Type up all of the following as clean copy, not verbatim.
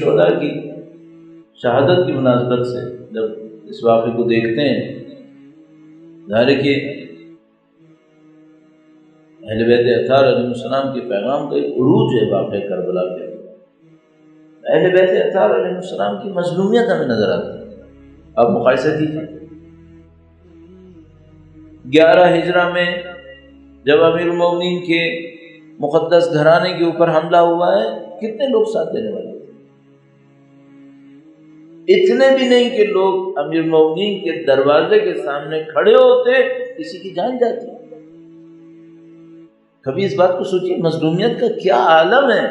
شہداء کی شہادت کی مناسبت سے جب اس واقعے کو دیکھتے ہیں، ظاہر ہے کہ اہل بیت اطہار علیہ السلام کے پیغام کا ایک عروج ہے واقعہ کربلا کے اندر۔ اہل بیت اطہار علیہ السلام کی مظلومیت ہمیں نظر آتی ہے۔ آپ مقایسہ کیجیے، 11 ہجرہ میں جب امیر المومنین کے مقدس گھرانے کے اوپر حملہ ہوا ہے، کتنے لوگ ساتھ دینے والے؟ اتنے بھی نہیں کہ لوگ امیر المومنین کے دروازے کے سامنے کھڑے ہوتے، کسی کی جان جاتی۔ کبھی اس بات کو سوچیے، مظلومیت کا کیا عالم ہے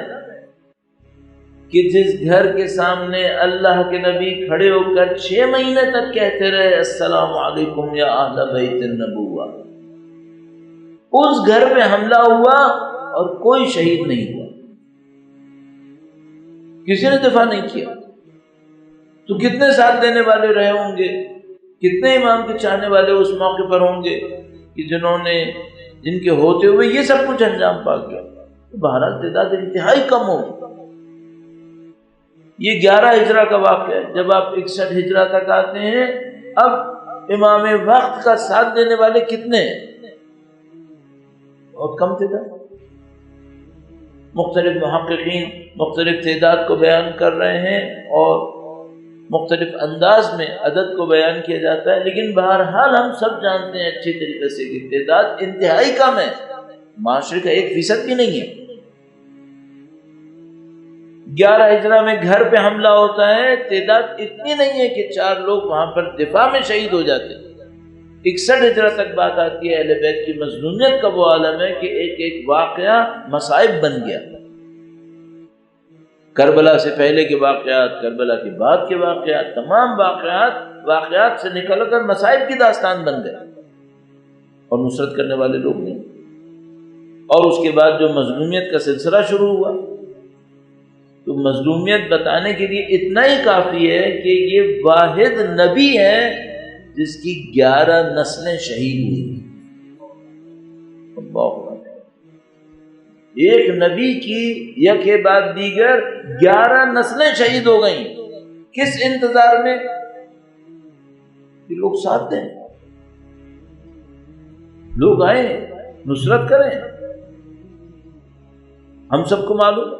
کہ جس گھر کے سامنے اللہ کے نبی کھڑے ہو کر 6 مہینے تک کہتے رہے السلام علیکم یا اہل بیت النبوہ، اس گھر پہ حملہ ہوا اور کوئی شہید نہیں ہوا، کسی نے دفاع نہیں کیا، تو کتنے ساتھ دینے والے رہے ہوں گے، کتنے امام کے چاہنے والے اس موقع پر ہوں گے کہ جن کے ہوتے ہوئے یہ سب کچھ انجام پا گیا۔ بہرحال تعداد انتہائی کم ہو۔ یہ 11 ہجرہ کا واقعہ ہے۔ جب آپ 61 ہجرہ تک آتے ہیں، اب امام وقت کا ساتھ دینے والے کتنے ہیں؟ بہت کم تعداد۔ مختلف محققین مختلف تعداد کو بیان کر رہے ہیں اور مختلف انداز میں عدد کو بیان کیا جاتا ہے، لیکن بہرحال ہم سب جانتے ہیں اچھی طریقے سے کہ تعداد انتہائی کم ہے، معاشرے کا 1% بھی نہیں ہے۔ 11 ہجرہ میں گھر پہ حملہ ہوتا ہے، تعداد اتنی نہیں ہے کہ 4 لوگ وہاں پر دفاع میں شہید ہو جاتے۔ 61 ہجرہ تک بات آتی ہے، اہل بیت کی مظلومیت کا وہ عالم ہے کہ ایک ایک واقعہ مصائب بن گیا۔ کربلا سے پہلے کے واقعات، کربلا کے بعد کے واقعات، تمام واقعات سے نکل کر مصائب کی داستان بن گئے، اور نصرت کرنے والے لوگ نہیں۔ اور اس کے بعد جو مظلومیت کا سلسلہ شروع ہوا، تو مظلومیت بتانے کے لیے اتنا ہی کافی ہے کہ یہ واحد نبی ہے جس کی 11 نسلیں شہید ہوئی۔ ایک نبی کی یک بعد دیگر 11 نسلیں شہید ہو گئیں۔ کس انتظار میں؟ کہ لوگ ساتھ دیں، لوگ آئیں، نصرت کریں۔ ہم سب کو معلوم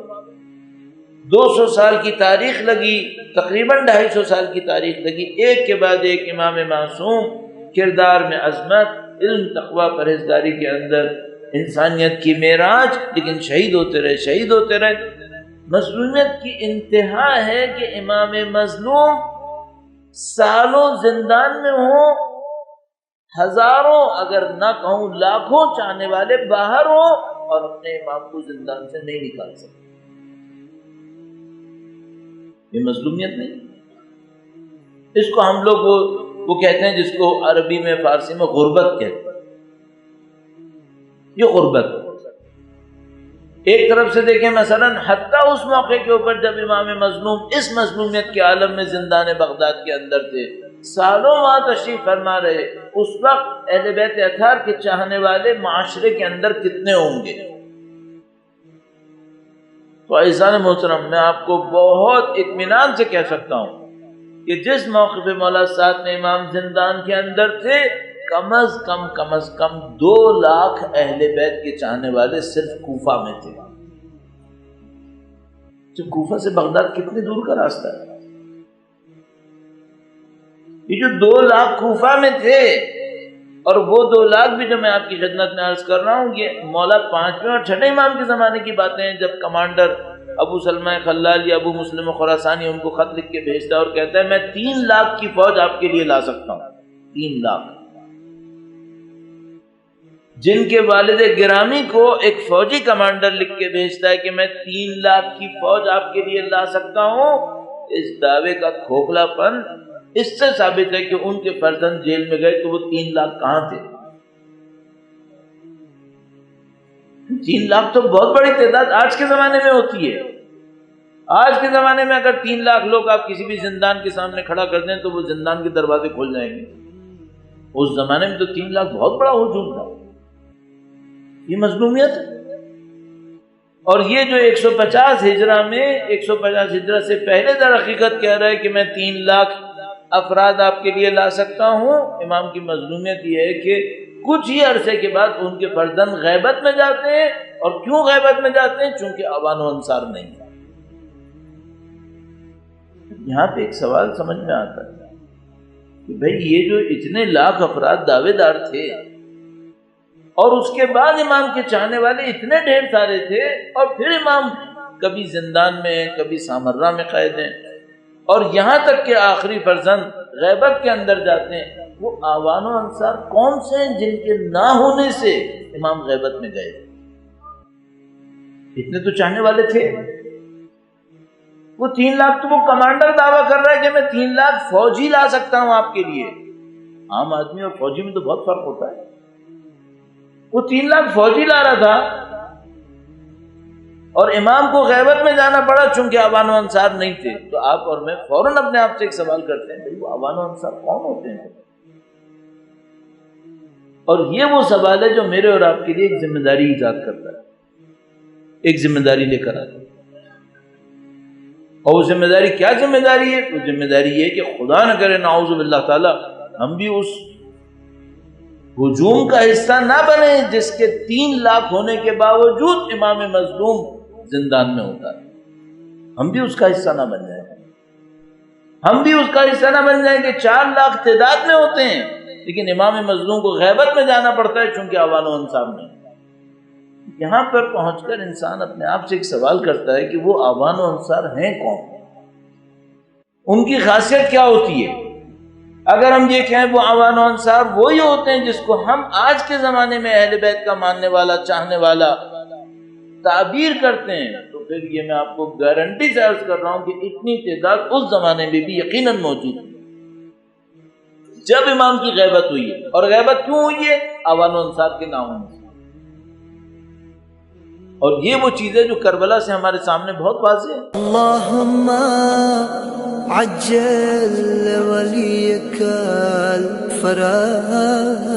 200 سال کی تاریخ لگی، تقریباً 250 سال کی تاریخ لگی، ایک کے بعد ایک امام معصوم کردار میں عظمت، علم، تقوی، پرہیزگاری کے اندر انسانیت کی معراج، لیکن شہید ہوتے رہے۔ مظلومیت کی انتہا ہے کہ امام مظلوم سالوں زندان میں ہوں، ہزاروں اگر نہ کہوں لاکھوں چاہنے والے باہر ہوں اور اپنے امام کو زندان سے نہیں نکال سکتے۔ یہ مظلومیت نہیں، اس کو ہم لوگ وہ کہتے ہیں جس کو عربی میں فارسی میں غربت کہتے ہیں۔ یہ غربت ایک طرف سے دیکھیں، مثلا حتیٰ اس موقع کے اوپر جب امام مظلوم اس مظلومیت کے عالم میں زندان بغداد کے اندر تھے، سالوں وہاں تشریف فرما رہے، اس وقت اہل بیت اطہار کے چاہنے والے معاشرے کے اندر کتنے ہوں گے؟ تو عزیزان محترم، میں آپ کو بہت اطمینان سے کہہ سکتا ہوں کہ جس موقع پہ مولا سعد نے امام زندان کے اندر تھے، کم از کم 2 لاکھ اہل بیت کے چاہنے والے صرف کوفہ میں تھے۔ تو کوفہ سے بغداد کتنی دور کا راستہ ہے؟ یہ جو 2 لاکھ کوفہ میں تھے، اور وہ 2 لاکھ بھی جو میں آپ کی خدمت میں عرض کر رہا ہوں، یہ مولا 5ویں اور 6ٹھے امام کے زمانے کی باتیں ہیں، جب کمانڈر ابو سلمہ خلال یا ابو مسلم خراسانی ان کو خط لکھ کے بھیجتا ہے اور کہتا ہے میں 3 لاکھ کی فوج آپ کے لیے لا سکتا ہوں۔ 3 لاکھ، جن کے والد گرامی کو ایک فوجی کمانڈر لکھ کے بھیجتا ہے کہ میں 3 لاکھ کی فوج آپ کے لیے لا سکتا ہوں، اس دعوے کا کھوکھلا پن اس سے ثابت ہے کہ ان کے فرزند جیل میں گئے تو وہ 3 لاکھ کہاں تھے؟ 3 لاکھ تو بہت بڑی تعداد آج کے زمانے میں ہوتی ہے۔ آج کے زمانے میں اگر 3 لاکھ لوگ آپ کسی بھی زندان کے سامنے کھڑا کر دیں تو وہ زندان کے دروازے کھول جائیں گے۔ اس زمانے میں تو 3 لاکھ بہت بڑا ہجوم تھا۔ یہ مظلومیت ہے۔ اور یہ جو 150 ہجرہ میں 150 ہجرہ سے پہلے در حقیقت کہہ رہا ہے کہ میں 3 لاکھ افراد آپ کے لیے لا سکتا ہوں، امام کی مظلومیت یہ ہے کہ کچھ ہی عرصے کے بعد ان کے فرزند غیبت میں جاتے ہیں. اور کیوں غیبت میں جاتے ہیں؟ چونکہ اوان و انصار نہیں ہے. یہاں پہ ایک سوال سمجھ میں آتا ہے کہ بھئی یہ جو اتنے لاکھ افراد دعوے دار تھے اور اس کے بعد امام کے چاہنے والے اتنے ڈھیر سارے تھے، اور پھر امام کبھی زندان میں کبھی سامرہ میں قید ہیں، اور یہاں تک کہ آخری فرزند غیبت کے اندر جاتے ہیں، وہ آوان و انصار کون سے ہیں جن کے نہ ہونے سے امام غیبت میں گئے؟ اتنے تو چاہنے والے تھے. وہ 3 لاکھ تو وہ کمانڈر دعویٰ کر رہا ہے کہ میں 3 لاکھ فوجی لا سکتا ہوں آپ کے لیے. عام آدمی اور فوجی میں تو بہت فرق ہوتا ہے. وہ 3 لاکھ فوجی لا رہا تھا اور امام کو غیبت میں جانا پڑا چونکہ اوان و انصار نہیں تھے. تو آپ اور میں فوراً اپنے آپ سے ایک سوال کرتے ہیں، وہ اوان و انصار کون ہوتے ہیں؟ اور یہ وہ سوال ہے جو میرے اور آپ کے لیے ایک ذمہ داری ایجاد کرتا ہے، ایک ذمہ داری لے کر آتا ہے. اور وہ ذمہ داری کیا ذمہ داری ہے؟ وہ ذمہ داری یہ کہ خدا نہ کرے نعوذ باللہ تعالی ہم بھی اس ہجوم کا حصہ نہ بنے جس کے 3 لاکھ ہونے کے باوجود امام مظلوم زندان میں ہوتا ہے. ہم بھی اس کا حصہ نہ بن جائیں. ہم بھی اس کا حصہ نہ بن جائیں کہ 4 لاکھ تعداد میں ہوتے ہیں لیکن امام مظلوم کو غیبت میں جانا پڑتا ہے چونکہ اوان و انصار نہیں. یہاں پر پہنچ کر انسان اپنے آپ سے ایک سوال کرتا ہے کہ وہ اوان و انصار ہیں کون؟ ان کی خاصیت کیا ہوتی ہے؟ اگر ہم یہ کہیں وہ اوان و انصار وہی ہوتے ہیں جس کو ہم آج کے زمانے میں اہل بیت کا ماننے والا چاہنے والا تعبیر کرتے ہیں، تو پھر یہ میں آپ کو گارنٹی سے عرض کر رہا ہوں کہ اتنی تعداد اس زمانے میں بھی یقیناً موجود ہے جب امام کی غیبت ہوئی ہے. اور غیبت کیوں ہوئی ہے؟ اوان و انصار کے نہ ہونے سے. اور یہ وہ چیزیں جو کربلا سے ہمارے سامنے بہت واضح ہیں. اللہم عجل ولیک الفرج